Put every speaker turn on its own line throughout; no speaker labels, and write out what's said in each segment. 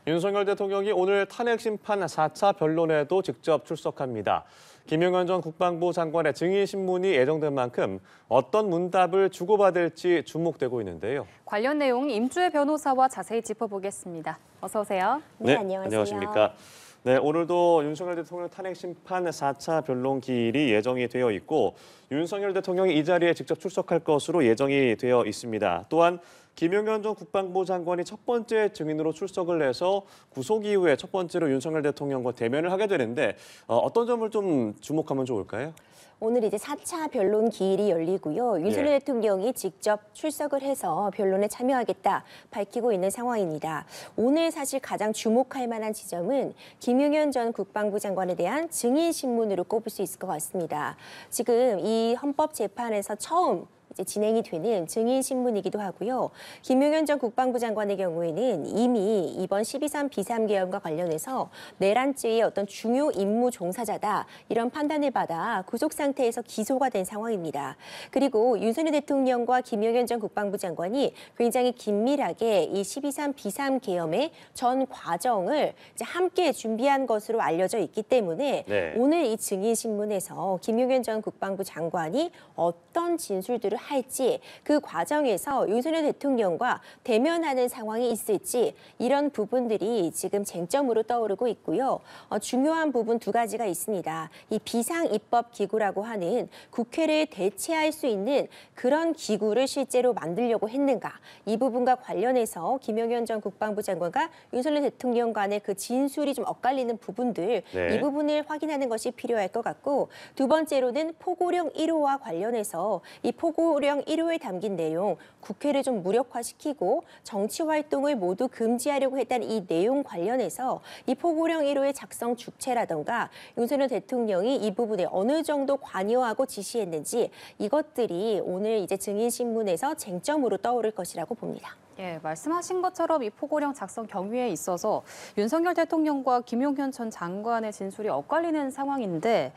윤석열 대통령이 오늘 탄핵 심판 4차 변론에도 직접 출석합니다. 김용현 전 국방부 장관의 증인 신문이 예정된 만큼 어떤 문답을 주고받을지 주목되고 있는데요.
관련 내용 임주혜 변호사와 자세히 짚어보겠습니다. 어서 오세요.
네, 안녕하십니까. 네, 오늘도 윤석열 대통령 탄핵 심판 4차 변론 기일이 예정이 되어 있고 윤석열 대통령이 이 자리에 직접 출석할 것으로 예정이 되어 있습니다. 또한 김용현 전 국방부 장관이 첫 번째 증인으로 출석을 해서 구속 이후에 첫 번째로 윤석열 대통령과 대면을 하게 되는데 어떤 점을 좀 주목하면 좋을까요?
오늘 이제 4차 변론 기일이 열리고요. 윤석열 대통령이 직접 출석을 해서 변론에 참여하겠다 밝히고 있는 상황입니다. 오늘 사실 가장 주목할 만한 지점은 김용현 전 국방부 장관에 대한 증인 신문으로 꼽을 수 있을 것 같습니다. 지금 이 헌법재판에서 처음 이제 진행이 되는 증인 신문이기도 하고요. 김용현 전 국방부 장관의 경우에는 이미 이번 12.3 비상계엄과 관련해서 내란죄의 어떤 중요 임무 종사자다 이런 판단을 받아 구속 상태에서 기소가 된 상황입니다. 그리고 윤석열 대통령과 김용현 전 국방부 장관이 굉장히 긴밀하게 이 12.3 비상계엄의 전 과정을 이제 함께 준비한 것으로 알려져 있기 때문에 오늘 이 증인 신문에서 김용현 전 국방부 장관이 어떤 진술들을 할지 그 과정에서 윤석열 대통령과 대면하는 상황이 있을지 이런 부분들이 지금 쟁점으로 떠오르고 있고요. 중요한 부분 두 가지가 있습니다. 이 비상입법기구라고 하는 국회를 대체할 수 있는 그런 기구를 실제로 만들려고 했는가. 이 부분과 관련해서 김용현 전 국방부 장관과 윤석열 대통령 간의 그 진술이 좀 엇갈리는 부분들 이 부분을 확인하는 것이 필요할 것 같고 두 번째로는 포고령 1호와 관련해서 이 포고령 1호에 담긴 내용 국회를 좀 무력화시키고 정치 활동을 모두 금지하려고 했다는 이 내용 관련해서 이 포고령 1호의 작성 주체라던가 윤석열 대통령이 이 부분에 어느 정도 관여하고 지시했는지 이것들이 오늘 이제 증인 신문에서 쟁점으로 떠오를 것이라고 봅니다.
예, 말씀하신 것처럼 이 포고령 작성 경위에 있어서 윤석열 대통령과 김용현 전 장관의 진술이 엇갈리는 상황인데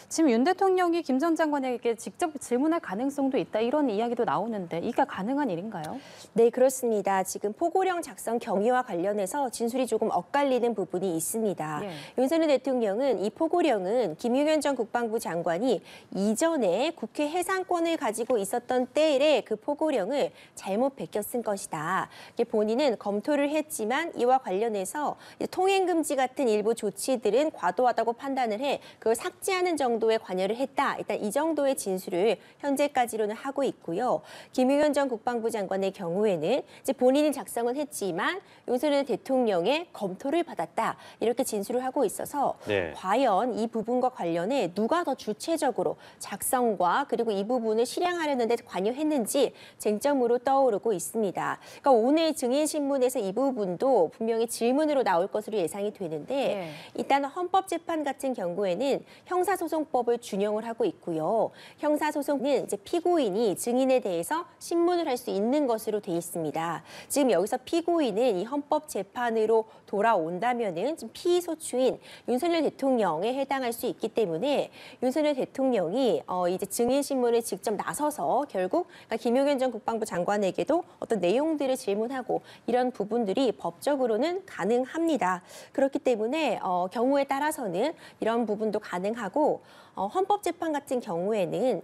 지금 윤 대통령이 김 전 장관에게 직접 질문할 가능성도 있다 이런 이야기도 나오는데 이게 가능한 일인가요?
네, 그렇습니다. 지금 포고령 작성 경위와 관련해서 진술이 조금 엇갈리는 부분이 있습니다. 윤석열 대통령은 이 포고령은 김용현 전 국방부 장관이 이전에 국회 해상권을 가지고 있었던 때에 그 포고령을 잘못 베껴 쓴 것이다. 본인은 검토를 했지만 이와 관련해서 통행금지 같은 일부 조치들은 과도하다고 판단을 해 그걸 삭제하는 정도의 관여를 했다. 일단 이 정도의 진술을 현재까지로는 하고 있고요. 김용현 전 국방부 장관의 경우에는 이제 본인이 작성은 했지만 윤석열 대통령의 검토를 받았다. 이렇게 진술을 하고 있어서 과연 이 부분과 관련해 누가 더 주체적으로 작성과 그리고 이 부분을 실행하려는 데 관여했는지 쟁점으로 떠오르고 있습니다. 그러니까 오늘 증인 신문에서 이 부분도 분명히 질문으로 나올 것으로 예상이 되는데 일단 헌법재판 같은 경우에는 형사소송법을 준용을 하고 있고요. 형사소송은 이제 피고인이 증인에 대해서 신문을 할 수 있는 것으로 돼 있습니다. 지금 여기서 피고인은 이 헌법재판으로 돌아온다면은 지금 피의소추인 윤석열 대통령에 해당할 수 있기 때문에 윤석열 대통령이 이제 증인 신문을 직접 나서서 결국 그러니까 김용현 전 국방부 장관에게도 어떤 내용들을 질문하고 이런 부분들이 법적으로는 가능합니다. 그렇기 때문에 경우에 따라서는 이런 부분도 가능하고 헌법재판 같은 경우에는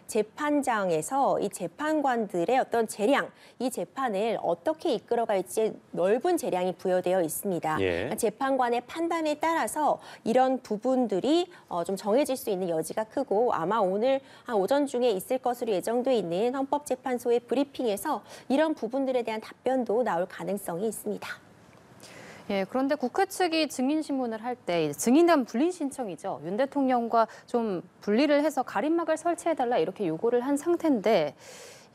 재판장에서 이 재판관들의 어떤 재량, 이 재판을 어떻게 이끌어갈지 넓은 재량이 부여되어 있습니다. 그러니까 재판관의 판단에 따라서 이런 부분들이 좀 정해질 수 있는 여지가 크고 아마 오늘 한 오전 중에 있을 것으로 예정돼 있는 헌법재판소의 브리핑에서 이런 부분들에 대한 답변도 나올 가능성이 있습니다.
예, 그런데 국회 측이 증인 신문을 할 때 증인단 불린 신청이죠. 윤 대통령과 좀 분리를 해서 가림막을 설치해달라 이렇게 요구를 한 상태인데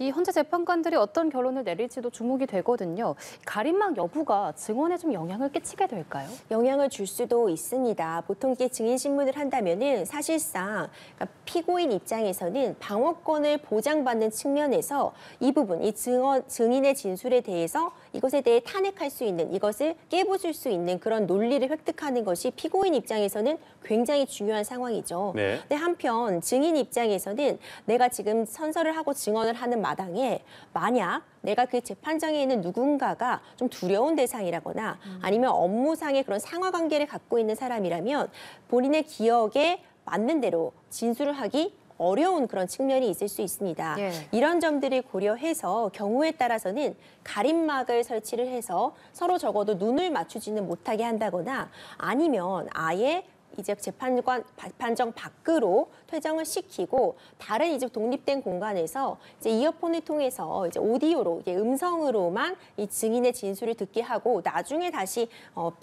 이 현재 재판관들이 어떤 결론을 내릴지도 주목이 되거든요. 가림막 여부가 증언에 좀 영향을 끼치게 될까요?
영향을 줄 수도 있습니다. 보통 이게 증인 신문을 한다면은 사실상 그러니까 피고인 입장에서는 방어권을 보장받는 측면에서 이 부분, 이 증인의 진술에 대해서 이것에 대해 탄핵할 수 있는, 이것을 깨부술 수 있는 그런 논리를 획득하는 것이 피고인 입장에서는 굉장히 중요한 상황이죠. 근데 한편 증인 입장에서는 내가 지금 선서를 하고 증언을 하는 마당에 만약 내가 그 재판장에 있는 누군가가 좀 두려운 대상이라거나 아니면 업무상의 그런 상하 관계를 갖고 있는 사람이라면 본인의 기억에 맞는 대로 진술을 하기 어려운 그런 측면이 있을 수 있습니다.
예.
이런 점들을 고려해서 경우에 따라서는 가림막을 설치를 해서 서로 적어도 눈을 맞추지는 못하게 한다거나 아니면 아예 이제 재판정 밖으로 퇴정을 시키고 다른 이제 독립된 공간에서 이제 이어폰을 통해서 이제 오디오로 이제 음성으로만 이 증인의 진술을 듣게 하고 나중에 다시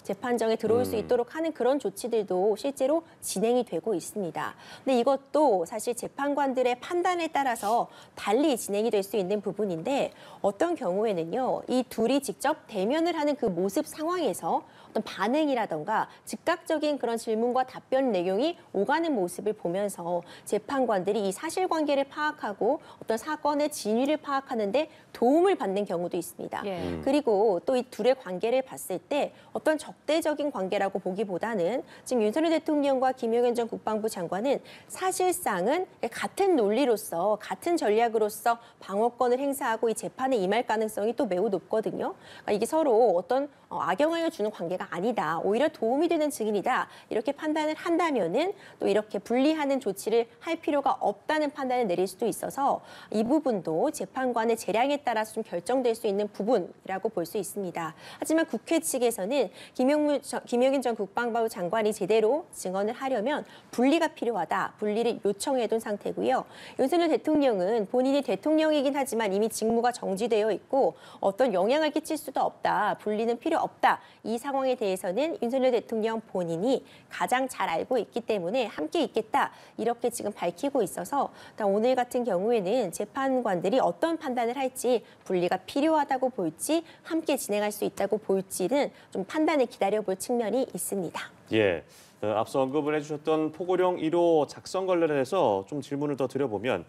재판정에 들어올 수 있도록 하는 그런 조치들도 실제로 진행이 되고 있습니다. 근데 이것도 사실 재판관들의 판단에 따라서 달리 진행이 될 수 있는 부분인데 어떤 경우에는요, 이 둘이 직접 대면을 하는 그 모습 상황에서 어떤 반응이라던가 즉각적인 그런 질문과 답변 내용이 오가는 모습을 보면서 재판관들이 이 사실관계를 파악하고 어떤 사건의 진위를 파악하는데 도움을 받는 경우도 있습니다.
예.
그리고 또 이 둘의 관계를 봤을 때 어떤 적대적인 관계라고 보기보다는 지금 윤석열 대통령과 김용현 전 국방부 장관은 사실상은 같은 논리로서 같은 전략으로서 방어권을 행사하고 이 재판에 임할 가능성이 또 매우 높거든요. 그러니까 이게 서로 어떤 악영향을 주는 관계가 아니다. 오히려 도움이 되는 증인이다. 이렇게 판단을 한다면은 또 이렇게 분리하는 조치를 할 필요가 없다는 판단을 내릴 수도 있어서 이 부분도 재판관의 재량에 따라서 좀 결정될 수 있는 부분이라고 볼 수 있습니다. 하지만 국회 측에서는 김용현 전 국방부 장관이 제대로 증언을 하려면 분리가 필요하다. 분리를 요청해둔 상태고요. 윤석열 대통령은 본인이 대통령이긴 하지만 이미 직무가 정지되어 있고 어떤 영향을 끼칠 수도 없다. 분리는 필요 없다. 이 상황에 대해서는 윤석열 대통령 본인이 가장 잘 알고 있기 때문에 함께 있겠다. 이렇게 지금 밝히고 있어서 오늘 같은 경우에는 재판관들이 어떤 판단을 할지 분리가 필요하다고 볼지 함께 진행할 수 있다고 볼지는 좀 판단을 기다려볼 측면이 있습니다.
예. 앞서 언급을 해주셨던 포고령 1호 작성 관련해서 좀 질문을 더 드려보면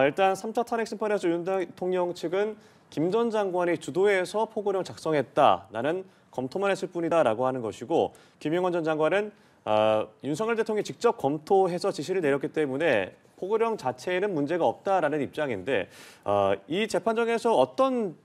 일단 3차 탄핵 심판에서 윤 대통령 측은 김 전 장관이 주도해서 포고령 작성했다. 나는 검토만 했을 뿐이다라고 하는 것이고 김용현 전 장관은 윤석열 대통령이 직접 검토해서 지시를 내렸기 때문에 포고령 자체에는 문제가 없다라는 입장인데 이 재판정에서 어떤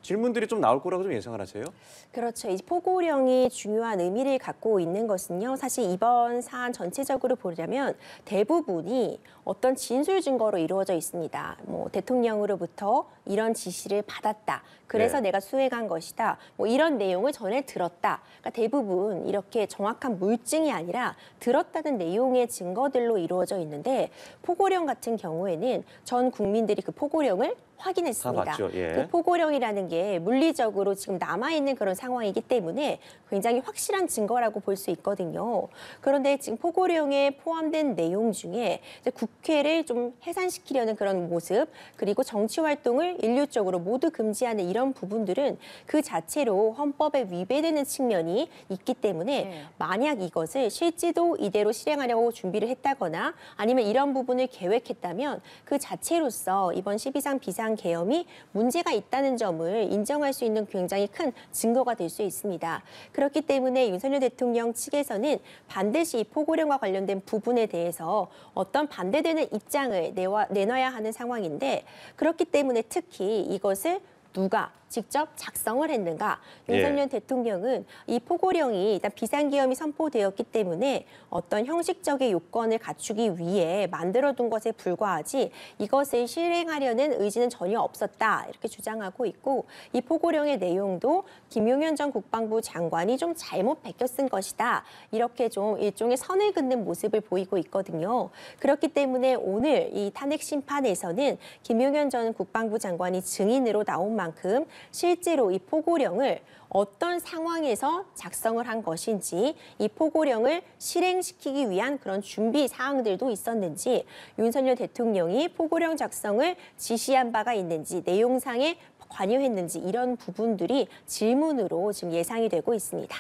질문들이 좀 나올 거라고 좀 예상을 하세요?
그렇죠. 이 포고령이 중요한 의미를 갖고 있는 것은요. 사실 이번 사안 전체적으로 보자면 대부분이 어떤 진술 증거로 이루어져 있습니다. 뭐 대통령으로부터 이런 지시를 받았다. 그래서
네.
내가 수행한 것이다. 뭐 이런 내용을 전에 들었다. 그러니까 대부분 이렇게 정확한 물증이 아니라 들었다는 내용의 증거들로 이루어져 있는데 포고령 같은 경우에는 전 국민들이 그 포고령을 확인했습니다.
다 봤죠. 예.
그 포고령이라는 게 물리적으로 지금 남아있는 그런 상황이기 때문에 굉장히 확실한 증거라고 볼 수 있거든요. 그런데 지금 포고령에 포함된 내용 중에 이제 국회를 좀 해산시키려는 그런 모습, 그리고 정치 활동을 일률적으로 모두 금지하는 이런 부분들은 그 자체로 헌법에 위배되는 측면이 있기 때문에 만약 이것을 실제도 이대로 실행하려고 준비를 했다거나 아니면 이런 부분을 계획했다면 그 자체로서 이번 12상 비상계엄이 문제가 있다는 점을 인정할 수 있는 굉장히 큰 증거가 될 수 있습니다. 그렇기 때문에 윤석열 대통령 측에서는 반드시 이 포고령과 관련된 부분에 대해서 어떤 반대되는 입장을 내놔야 하는 상황인데 그렇기 때문에 특히 이것을 누가 직접 작성을 했는가? 윤석열 대통령은 이 포고령이 일단 비상계엄이 선포되었기 때문에 어떤 형식적인 요건을 갖추기 위해 만들어둔 것에 불과하지 이것을 실행하려는 의지는 전혀 없었다 이렇게 주장하고 있고 이 포고령의 내용도 김용현 전 국방부 장관이 좀 잘못 베껴 쓴 것이다 이렇게 좀 일종의 선을 긋는 모습을 보이고 있거든요. 그렇기 때문에 오늘 이 탄핵 심판에서는 김용현 전 국방부 장관이 증인으로 나온 만큼 실제로 이 포고령을 어떤 상황에서 작성을 한 것인지 이 포고령을 실행시키기 위한 그런 준비 사항들도 있었는지 윤석열 대통령이 포고령 작성을 지시한 바가 있는지 내용상에 관여했는지 이런 부분들이 질문으로 지금 예상이 되고 있습니다.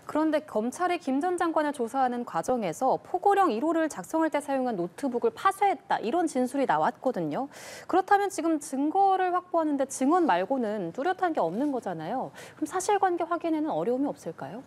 그런데 검찰이 김 전 장관을 조사하는 과정에서 포고령 1호를 작성할 때 사용한 노트북을 파쇄했다. 이런 진술이 나왔거든요. 그렇다면 지금 증거를 확보하는데 증언 말고는 뚜렷한 게 없는 거잖아요. 그럼 사실관계 확인에는 어려움이 없을까요?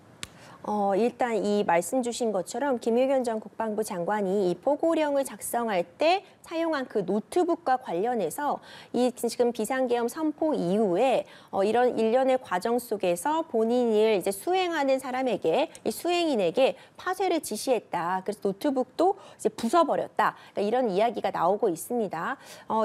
일단 이 말씀 주신 것처럼 김용현 전 국방부 장관이 이 포고령을 작성할 때 사용한 그 노트북과 관련해서 이 지금 비상계엄 선포 이후에 이런 일련의 과정 속에서 본인을 이제 수행하는 사람에게, 이 수행인에게 파쇄를 지시했다. 그래서 노트북도 이제 부숴버렸다. 그러니까 이런 이야기가 나오고 있습니다.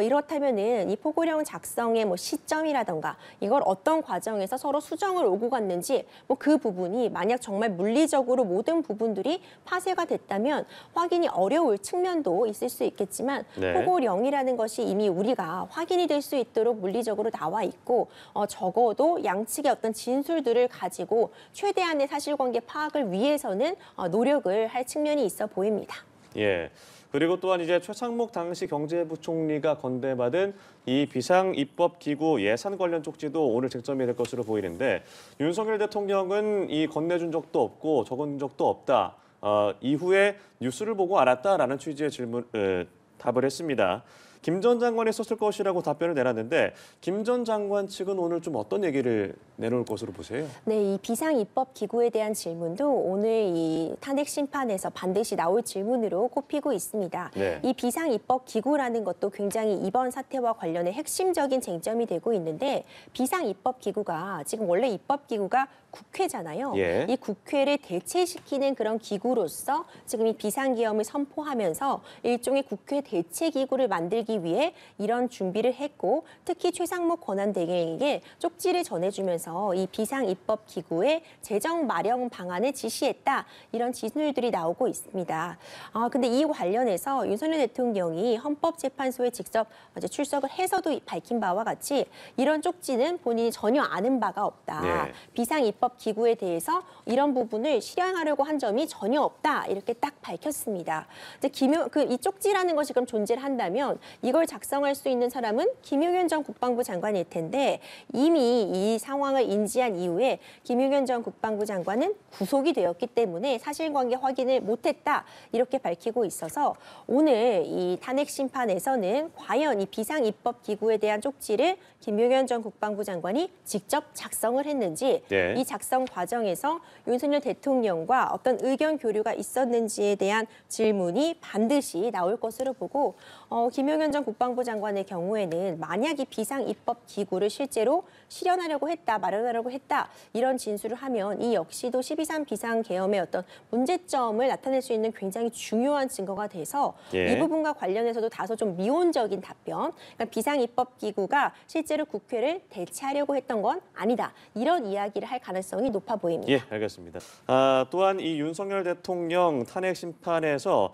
이렇다면은 이 포고령 작성의 뭐 시점이라던가 이걸 어떤 과정에서 서로 수정을 오고 갔는지 뭐 그 부분이 만약 정말 물리적으로 모든 부분들이 파쇄가 됐다면 확인이 어려울 측면도 있을 수 있겠지만
네.
포고령이라는 것이 이미 우리가 확인이 될 수 있도록 물리적으로 나와 있고 적어도 양측의 어떤 진술들을 가지고 최대한의 사실관계 파악을 위해서는 노력을 할 측면이 있어 보입니다.
예. 그리고 또한 이제 최상목 당시 경제부총리가 건네받은 이 비상입법기구 예산 관련 쪽지도 오늘 쟁점이 될 것으로 보이는데 윤석열 대통령은 이 건네준 적도 없고 적은 적도 없다. 이후에 뉴스를 보고 알았다라는 취지의 답을 했습니다. 김 전 장관이 썼을 것이라고 답변을 내놨는데 김 전 장관 측은 오늘 좀 어떤 얘기를 내놓을 것으로 보세요?
네, 이 비상입법기구에 대한 질문도 오늘 이 탄핵 심판에서 반드시 나올 질문으로 꼽히고 있습니다.
네.
이 비상입법기구라는 것도 굉장히 이번 사태와 관련해 핵심적인 쟁점이 되고 있는데 비상입법기구가 지금 원래 입법기구가 국회잖아요.
예.
이 국회를 대체시키는 그런 기구로서 지금 이 비상계엄을 선포하면서 일종의 국회 대체기구를 만들기 위해 이런 준비를 했고 특히 최상목 권한대행에게 쪽지를 전해주면서 이 비상입법기구의 재정 마련 방안을 지시했다. 이런 진술들이 나오고 있습니다. 근데 이 관련해서 윤석열 대통령이 헌법재판소에 직접 이제 출석을 해서도 밝힌 바와 같이 이런 쪽지는 본인이 전혀 아는 바가 없다.
네.
비상입법기구에 대해서 이런 부분을 실행하려고 한 점이 전혀 없다. 이렇게 딱 밝혔습니다. 이제 이 쪽지라는 것이 그럼 존재를 한다면 이걸 작성할 수 있는 사람은 김용현 전 국방부 장관일 텐데 이미 이 상황을 인지한 이후에 김용현 전 국방부 장관은 구속이 되었기 때문에 사실관계 확인을 못했다. 이렇게 밝히고 있어서 오늘 이 탄핵 심판에서는 과연 이 비상입법기구에 대한 쪽지를 김용현 전 국방부 장관이 직접 작성을 했는지
네.
이 작성 과정에서 윤석열 대통령과 어떤 의견 교류가 있었는지에 대한 질문이 반드시 나올 것으로 보고 김용현 전 국방부 장관의 경우에는 만약 이 비상입법기구를 실제로 실현하려고 했다, 마련하려고 했다 이런 진술을 하면 이 역시도 12.3 비상계엄의 어떤 문제점을 나타낼 수 있는 굉장히 중요한 증거가 돼서
예.
이 부분과 관련해서도 다소 좀 미온적인 답변, 그러니까 비상입법기구가 실제로 국회를 대체하려고 했던 건 아니다. 이런 이야기를 할 가능성이 높아 보입니다.
예, 알겠습니다. 또한 이 윤석열 대통령 탄핵 심판에서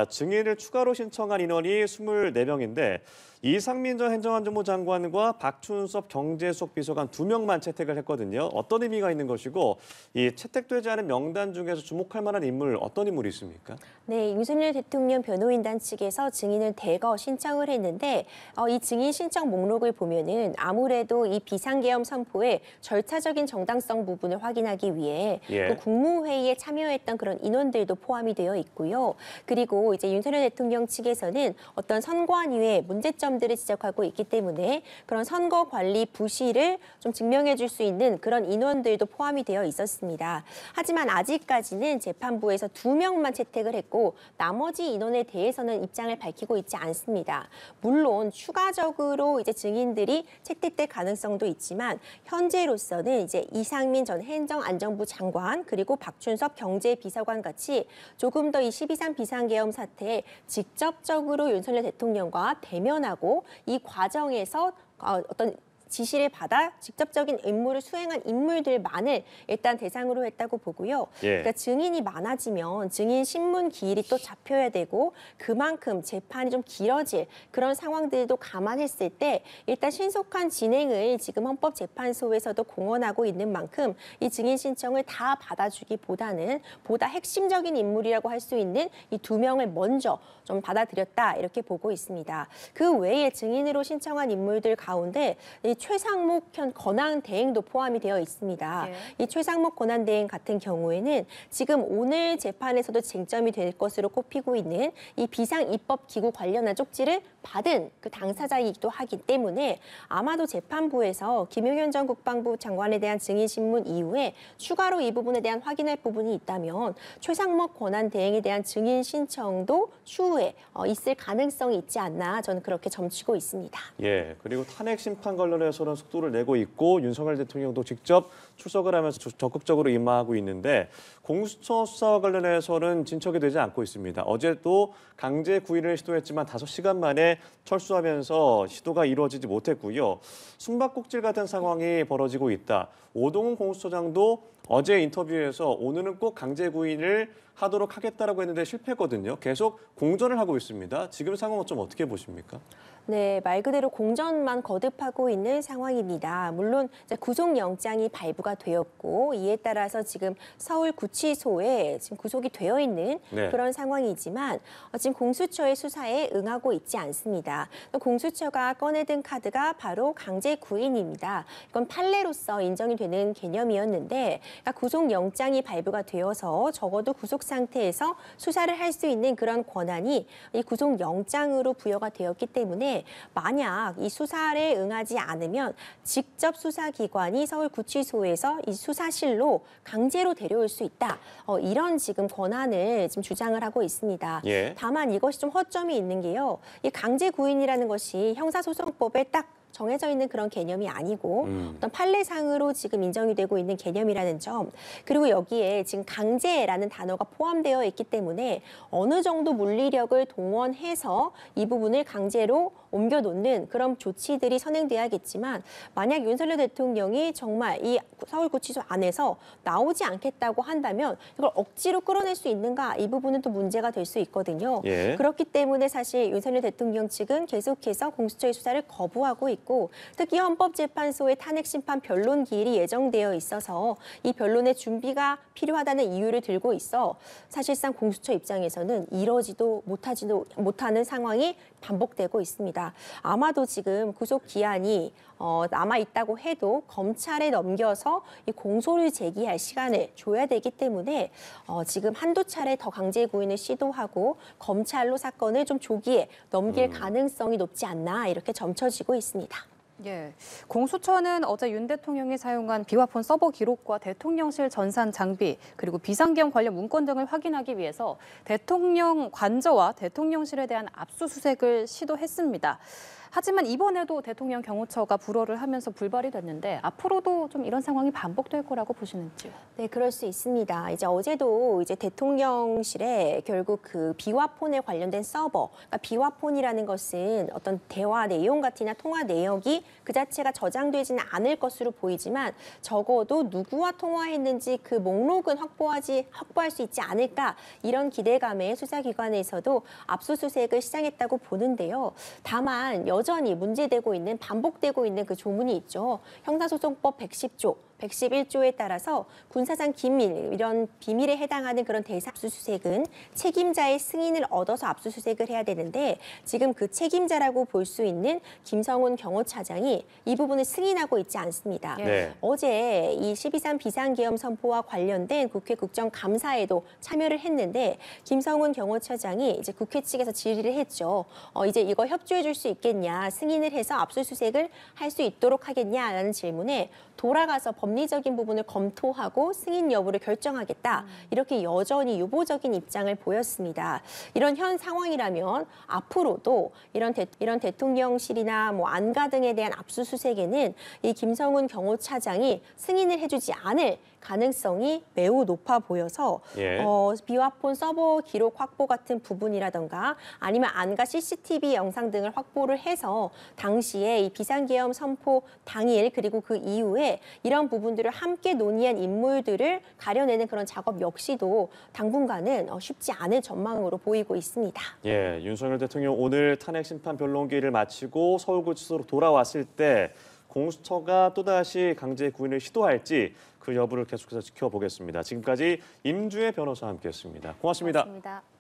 증인을 추가로 신청한 인원이 24명인데 이상민 전 행정안전부 장관과 박춘섭 경제수석 비서관 2명만 채택을 했거든요. 어떤 의미가 있는 것이고 이 채택되지 않은 명단 중에서 주목할 만한 인물 어떤 인물이 있습니까?
네, 윤석열 대통령 변호인단 측에서 증인을 대거 신청을 했는데 이 증인 신청 목록을 보면은 아무래도 이 비상계엄 선포의 절차적인 정당성 부분을 확인하기 위해
예.
또 국무회의에 참여했던 그런 인원들도 포함이 되어 있고요. 그리고 이제 윤석열 대통령 측에서는 어떤 선거안 이외에 문제점들을 지적하고 있기 때문에 그런 선거 관리 부실을 좀 증명해 줄 수 있는 그런 인원들도 포함이 되어 있었습니다. 하지만 아직까지는 재판부에서 2명만 채택을 했고 나머지 인원에 대해서는 입장을 밝히고 있지 않습니다. 물론 추가적으로 이제 증인들이 채택될 가능성도 있지만 현재로서는 이제 이상민 전 행정안전부 장관 그리고 박춘섭 경제비서관 같이 조금 더 이 12.3 비상계엄 사태에 직접적으로 윤석열 대통령과 대면하고 이 과정에서 어떤 지시를 받아 직접적인 임무를 수행한 인물들만을 일단 대상으로 했다고 보고요.
예.
그러니까 증인이 많아지면 증인 신문 기일이 또 잡혀야 되고 그만큼 재판이 좀 길어질 그런 상황들도 감안했을 때 일단 신속한 진행을 지금 헌법재판소에서도 공언하고 있는 만큼 이 증인 신청을 다 받아주기보다는 보다 핵심적인 인물이라고 할 수 있는 이 2명을 먼저 좀 받아들였다 이렇게 보고 있습니다. 그 외에 증인으로 신청한 인물들 가운데 이 최상목 현 권한대행도 포함이 되어 있습니다. 이 최상목 권한대행 같은 경우에는 지금 오늘 재판에서도 쟁점이 될 것으로 꼽히고 있는 이 비상입법기구 관련한 쪽지를 받은 그 당사자이기도 하기 때문에 아마도 재판부에서 김용현 전 국방부 장관에 대한 증인신문 이후에 추가로 이 부분에 대한 확인할 부분이 있다면 최상목 권한대행에 대한 증인 신청도 추후에 있을 가능성이 있지 않나 저는 그렇게 점치고 있습니다.
예, 그리고 탄핵 심판 관련해서는 속도를 내고 있고 윤석열 대통령도 직접 출석을 하면서 적극적으로 임하고 있는데 공수처 수사와 관련해서는 진척이 되지 않고 있습니다. 어제도 강제 구인을 시도했지만 5시간 만에 철수하면서 시도가 이루어지지 못했고요. 숨바꼭질 같은 상황이 벌어지고 있다. 오동훈 공수처장도 어제 인터뷰에서 오늘은 꼭 강제 구인을 하도록 하겠다라고 했는데 실패했거든요. 계속 공전을 하고 있습니다. 지금 상황은 좀 어떻게 보십니까?
네, 말 그대로 공전만 거듭하고 있는 상황입니다. 물론 이제 구속영장이 발부가 되었고 이에 따라서 지금 서울구치소에 지금 구속이 되어 있는 그런 상황이지만 지금 공수처의 수사에 응하고 있지 않습니다. 또 공수처가 꺼내든 카드가 바로 강제 구인입니다. 이건 판례로서 인정이 되는 개념이었는데 그러니까 구속영장이 발부가 되어서 적어도 구속 상태에서 수사를 할 수 있는 그런 권한이 이 구속영장으로 부여가 되었기 때문에 만약 이 수사에 응하지 않으면 직접 수사기관이 서울구치소에서 이 수사실로 강제로 데려올 수 있다. 이런 지금 권한을 지금 주장을 하고 있습니다. 다만 이것이 좀 허점이 있는 게요. 이 강제 구인이라는 것이 형사소송법에 딱 정해져 있는 그런 개념이 아니고 어떤 판례상으로 지금 인정이 되고 있는 개념이라는 점, 그리고 여기에 지금 강제라는 단어가 포함되어 있기 때문에 어느 정도 물리력을 동원해서 이 부분을 강제로 옮겨놓는 그런 조치들이 선행돼야겠지만 만약 윤석열 대통령이 정말 이 서울구치소 안에서 나오지 않겠다고 한다면 이걸 억지로 끌어낼 수 있는가, 이 부분은 또 문제가 될 수 있거든요. 그렇기 때문에 사실 윤석열 대통령 측은 계속해서 공수처의 수사를 거부하고 있고 특히 헌법재판소의 탄핵심판 변론 기일이 예정되어 있어서 이 변론의 준비가 필요하다는 이유를 들고 있어 사실상 공수처 입장에서는 이러지도 못하는 상황이 반복되고 있습니다. 아마도 지금 구속 기한이 남아 있다고 해도 검찰에 넘겨서 이 공소를 제기할 시간을 줘야 되기 때문에 지금 한두 차례 더 강제 구인을 시도하고 검찰로 사건을 좀 조기에 넘길 가능성이 높지 않나 이렇게 점쳐지고 있습니다.
예, 공수처는 어제 윤 대통령이 사용한 비화폰 서버 기록과 대통령실 전산 장비 그리고 비상계엄 관련 문건 등을 확인하기 위해서 대통령 관저와 대통령실에 대한 압수수색을 시도했습니다. 하지만 이번에도 대통령 경호처가 불허를 하면서 불발이 됐는데 앞으로도 좀 이런 상황이 반복될 거라고 보시는지요?
네, 그럴 수 있습니다. 이제 어제도 이제 대통령실에 결국 그 비화폰에 관련된 서버, 그러니까 비화폰이라는 것은 어떤 대화 내용 같이나 통화 내역이 그 자체가 저장되지는 않을 것으로 보이지만 적어도 누구와 통화했는지 그 목록은 확보할 수 있지 않을까, 이런 기대감에 수사기관에서도 압수수색을 시작했다고 보는데요. 다만 여전히 문제되고 있는, 반복되고 있는 그 조문이 있죠. 형사소송법 110조. 111조에 따라서 군사상 기밀, 이런 비밀에 해당하는 그런 대상 압수수색은 책임자의 승인을 얻어서 압수수색을 해야 되는데 지금 그 책임자라고 볼 수 있는 김성훈 경호차장이 이 부분을 승인하고 있지 않습니다. 어제 이 12.3 비상계엄 선포와 관련된 국회 국정감사에도 참여를 했는데 김성훈 경호처장이 이제 국회 측에서 질의를 했죠. 이제 이거 협조해 줄 수 있겠냐, 승인을 해서 압수수색을 할 수 있도록 하겠냐라는 질문에 돌아가서 법리적인 부분을 검토하고 승인 여부를 결정하겠다. 이렇게 여전히 유보적인 입장을 보였습니다. 이런 현 상황이라면 앞으로도 이런 대통령실이나 뭐 안가 등에 대한 압수수색에는 이 김성훈 경호차장이 승인을 해주지 않을 가능성이 매우 높아 보여서 비화폰 서버 기록 확보 같은 부분이라던가 아니면 안가 CCTV 영상 등을 확보를 해서 당시에 이 비상계엄 선포 당일 그리고 그 이후에 이런 부분들을 함께 논의한 인물들을 가려내는 그런 작업 역시도 당분간은 쉽지 않을 전망으로 보이고 있습니다.
예, 윤석열 대통령 오늘 탄핵 심판 변론기를 마치고 서울구치소로 돌아왔을 때 공수처가 또다시 강제 구인을 시도할지 그 여부를 계속해서 지켜보겠습니다. 지금까지 임주혜 변호사와 함께했습니다. 고맙습니다.
고맙습니다.